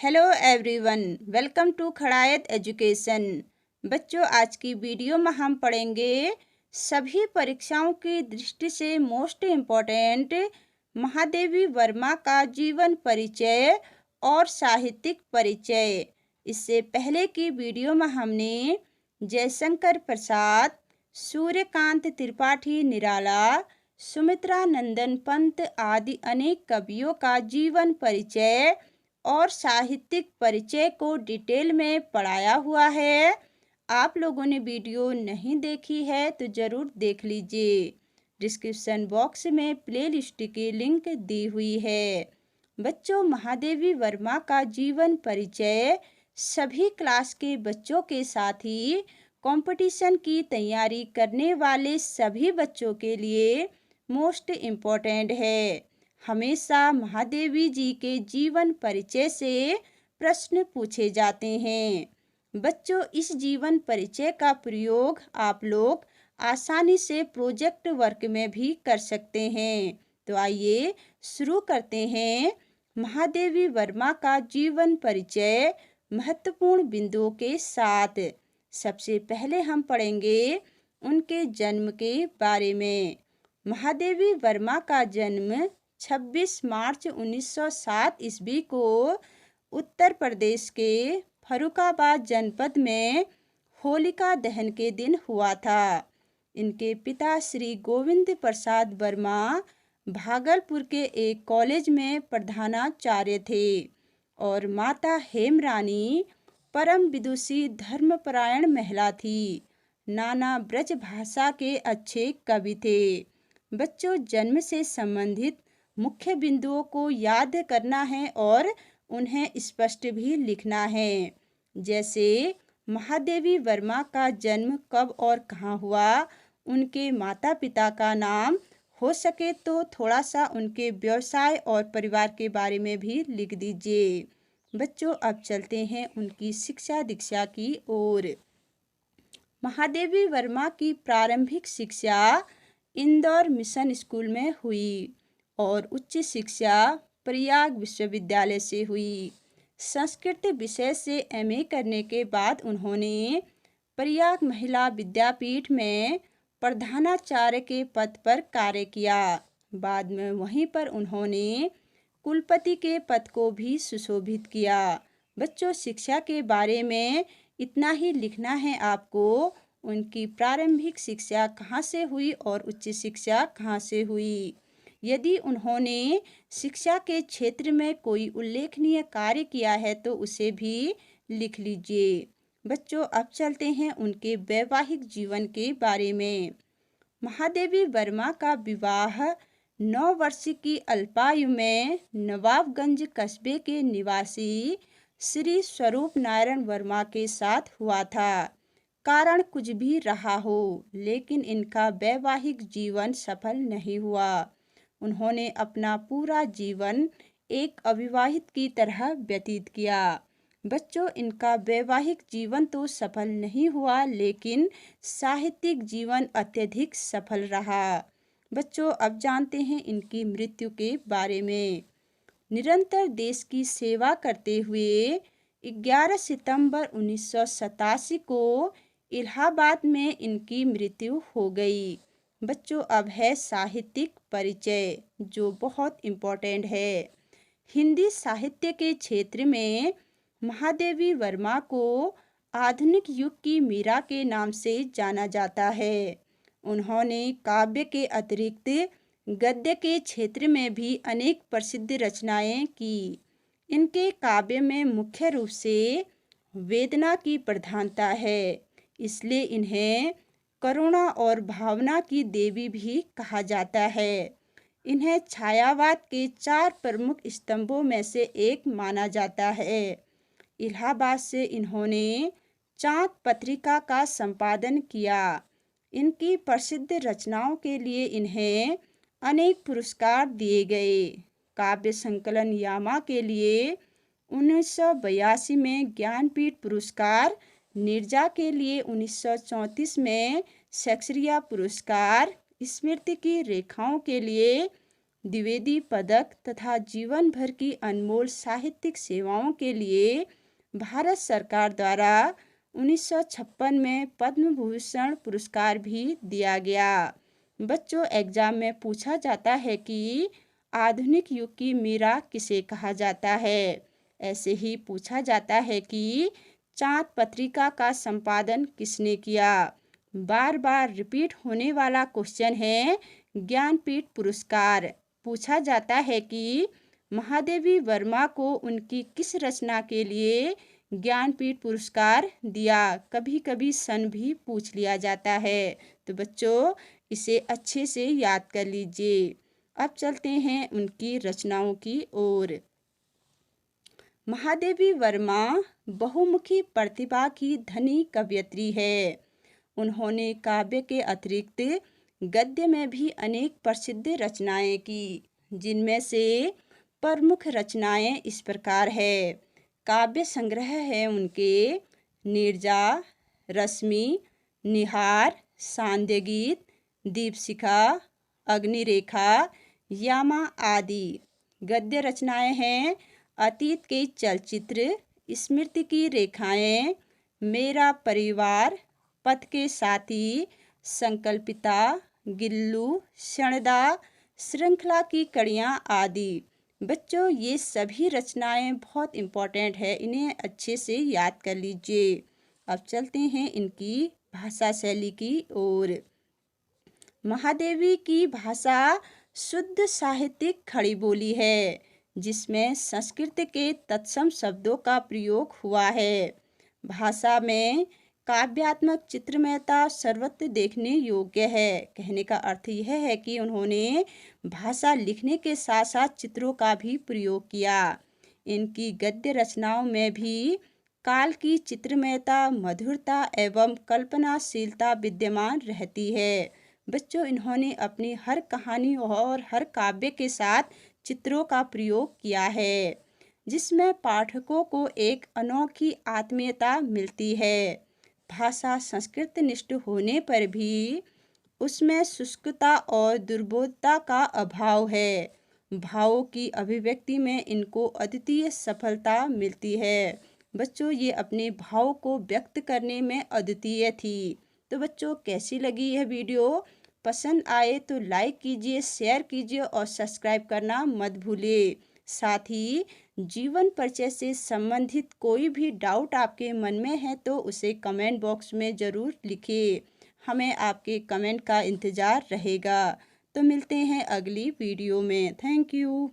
Hello everyone, welcome to Khadayat education. बच्चों, आज की वीडियो में हम पढ़ेंगे सभी परीक्षाओं की दृष्टि से मोस्ट इम्पोर्टेंट महादेवी वर्मा का जीवन परिचय और साहित्यिक परिचय। इससे पहले की वीडियो में हमने जयशंकर प्रसाद, सूर्यकांत त्रिपाठी निराला, सुमित्रा नंदन पंत आदि अनेक कवियों का जीवन परिचय और साहित्यिक परिचय को डिटेल में पढ़ाया हुआ है। आप लोगों ने वीडियो नहीं देखी है तो ज़रूर देख लीजिए। डिस्क्रिप्शन बॉक्स में प्लेलिस्ट की लिंक दी हुई है। बच्चों, महादेवी वर्मा का जीवन परिचय सभी क्लास के बच्चों के साथ ही कंपटीशन की तैयारी करने वाले सभी बच्चों के लिए मोस्ट इम्पोर्टेंट है। हमेशा महादेवी जी के जीवन परिचय से प्रश्न पूछे जाते हैं। बच्चों, इस जीवन परिचय का प्रयोग आप लोग आसानी से प्रोजेक्ट वर्क में भी कर सकते हैं। तो आइए शुरू करते हैं। महादेवी वर्मा का जीवन परिचय महत्वपूर्ण बिंदुओं के साथ। सबसे पहले हम पढ़ेंगे उनके जन्म के बारे में। महादेवी वर्मा का जन्म 26 मार्च 1907 ईस्वी को उत्तर प्रदेश के फर्रुखाबाद जनपद में होलिका दहन के दिन हुआ था। इनके पिता श्री गोविंद प्रसाद वर्मा भागलपुर के एक कॉलेज में प्रधानाचार्य थे और माता हेमरानी परम विदुषी धर्मपरायण महिला थी। नाना ब्रज भाषा के अच्छे कवि थे। बच्चों, जन्म से संबंधित मुख्य बिंदुओं को याद करना है और उन्हें स्पष्ट भी लिखना है। जैसे महादेवी वर्मा का जन्म कब और कहाँ हुआ, उनके माता पिता का नाम, हो सके तो थोड़ा सा उनके व्यवसाय और परिवार के बारे में भी लिख दीजिए। बच्चों, अब चलते हैं उनकी शिक्षा दीक्षा की ओर। महादेवी वर्मा की प्रारंभिक शिक्षा इंदौर मिशन स्कूल में हुई और उच्च शिक्षा प्रयाग विश्वविद्यालय से हुई। संस्कृत विषय से एमए करने के बाद उन्होंने प्रयाग महिला विद्यापीठ में प्रधानाचार्य के पद पर कार्य किया। बाद में वहीं पर उन्होंने कुलपति के पद को भी सुशोभित किया। बच्चों, शिक्षा के बारे में इतना ही लिखना है आपको। उनकी प्रारंभिक शिक्षा कहाँ से हुई और उच्च शिक्षा कहाँ से हुई। यदि उन्होंने शिक्षा के क्षेत्र में कोई उल्लेखनीय कार्य किया है तो उसे भी लिख लीजिए। बच्चों, अब चलते हैं उनके वैवाहिक जीवन के बारे में। महादेवी वर्मा का विवाह 9 वर्ष की अल्पायु में नवाबगंज कस्बे के निवासी श्री स्वरूप नारायण वर्मा के साथ हुआ था। कारण कुछ भी रहा हो, लेकिन इनका वैवाहिक जीवन सफल नहीं हुआ। उन्होंने अपना पूरा जीवन एक अविवाहित की तरह व्यतीत किया। बच्चों, इनका वैवाहिक जीवन तो सफल नहीं हुआ, लेकिन साहित्यिक जीवन अत्यधिक सफल रहा। बच्चों, अब जानते हैं इनकी मृत्यु के बारे में। निरंतर देश की सेवा करते हुए 11 सितंबर 1987 को इलाहाबाद में इनकी मृत्यु हो गई। बच्चों, अब है साहित्यिक परिचय, जो बहुत इम्पोर्टेंट है। हिंदी साहित्य के क्षेत्र में महादेवी वर्मा को आधुनिक युग की मीरा के नाम से जाना जाता है। उन्होंने काव्य के अतिरिक्त गद्य के क्षेत्र में भी अनेक प्रसिद्ध रचनाएं की। इनके काव्य में मुख्य रूप से वेदना की प्रधानता है, इसलिए इन्हें करुणा और भावना की देवी भी कहा जाता है। इन्हें छायावाद के 4 प्रमुख स्तंभों में से एक माना जाता है। इलाहाबाद से इन्होंने चाँद पत्रिका का संपादन किया। इनकी प्रसिद्ध रचनाओं के लिए इन्हें अनेक पुरस्कार दिए गए। काव्य संकलन यामा के लिए 1982 में ज्ञानपीठ पुरस्कार, नीरजा के लिए 1934 में शेक्सपियर पुरस्कार, स्मृति की रेखाओं के लिए द्विवेदी पदक तथा जीवन भर की अनमोल साहित्यिक सेवाओं के लिए भारत सरकार द्वारा 1956 में पद्म भूषण पुरस्कार भी दिया गया। बच्चों, एग्जाम में पूछा जाता है कि आधुनिक युग की मीरा किसे कहा जाता है। ऐसे ही पूछा जाता है कि चाँद पत्रिका का संपादन किसने किया। बार बार रिपीट होने वाला क्वेश्चन है ज्ञानपीठ पुरस्कार। पूछा जाता है कि महादेवी वर्मा को उनकी किस रचना के लिए ज्ञानपीठ पुरस्कार दिया। कभी कभी सन भी पूछ लिया जाता है। तो बच्चों, इसे अच्छे से याद कर लीजिए। अब चलते हैं उनकी रचनाओं की ओर। महादेवी वर्मा बहुमुखी प्रतिभा की धनी कवयित्री है। उन्होंने काव्य के अतिरिक्त गद्य में भी अनेक प्रसिद्ध रचनाएं की, जिनमें से प्रमुख रचनाएं इस प्रकार है। काव्य संग्रह है उनके नीरजा, रश्मि, निहार, सांध्य गीत, दीपशिखा, अग्निरेखा, यामा आदि। गद्य रचनाएं हैं अतीत के चलचित्र, स्मृति की रेखाएं, मेरा परिवार, पथ के साथी, संकल्पिता, गिल्लू, क्षणदा, श्रृंखला की कड़ियाँ आदि। बच्चों, ये सभी रचनाएं बहुत इम्पोर्टेंट है, इन्हें अच्छे से याद कर लीजिए। अब चलते हैं इनकी भाषा शैली की ओर। महादेवी की भाषा शुद्ध साहित्यिक खड़ी बोली है, जिसमें संस्कृत के तत्सम शब्दों का प्रयोग हुआ है। भाषा में काव्यात्मक चित्रमयता सर्वत्र देखने योग्य है। कहने का अर्थ यह है कि उन्होंने भाषा लिखने के साथ साथ चित्रों का भी प्रयोग किया। इनकी गद्य रचनाओं में भी काल की चित्रमयता, मधुरता एवं कल्पनाशीलता विद्यमान रहती है। बच्चों, इन्होंने अपनी हर कहानी और हर काव्य के साथ चित्रों का प्रयोग किया है, जिसमें पाठकों को एक अनोखी आत्मीयता मिलती है। भाषा संस्कृत निष्ठ होने पर भी उसमें शुष्कता और दुर्बोधता का अभाव है। भावों की अभिव्यक्ति में इनको अद्वितीय सफलता मिलती है। बच्चों, ये अपने भाव को व्यक्त करने में अद्वितीय थी। तो बच्चों, कैसी लगी यह वीडियो? पसंद आए तो लाइक कीजिए, शेयर कीजिए और सब्सक्राइब करना मत भूलिए। साथ ही जीवन परिचय से संबंधित कोई भी डाउट आपके मन में है तो उसे कमेंट बॉक्स में ज़रूर लिखिए। हमें आपके कमेंट का इंतज़ार रहेगा। तो मिलते हैं अगली वीडियो में। Thank you.